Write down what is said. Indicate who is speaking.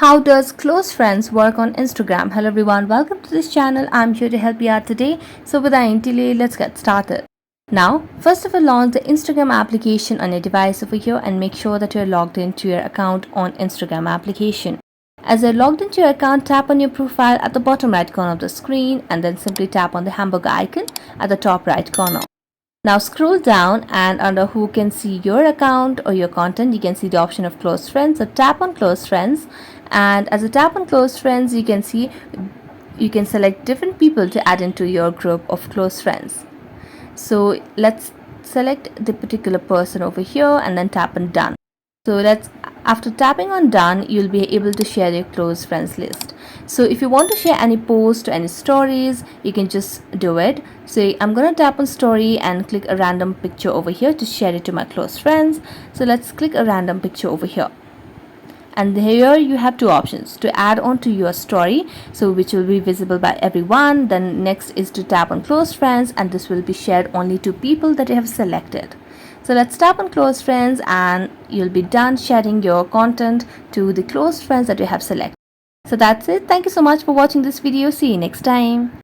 Speaker 1: How does close friends work on Instagram? Hello everyone, welcome to this channel. I'm here to help you out today. So without any delay, let's get started. Now, first of all, launch the Instagram application on your device over here and make sure that you're logged into your account on Instagram application. As you're logged into your account, tap on your profile at the bottom right corner of the screen and then simply tap on the hamburger icon at the top right corner. Now scroll down and under who can see your account or your content, you can see the option of close friends. So tap on close friends, and as you tap on close friends, you can see you can select different people to add into your group of close friends. So let's select the particular person over here and then tap on done. So after tapping on done, you'll be able to share your close friends list. So if you want to share any post or any stories, you can just do it. So I'm gonna tap on story and click a random picture over here to share it to my close friends. So let's click a random picture over here. And here you have two options to add on to your story, so which will be visible by everyone. Then next is to tap on close friends, and this will be shared only to people that you have selected. So let's tap on close friends and you'll be done sharing your content to the close friends that you have selected. So that's it. Thank you so much for watching this video. See you next time.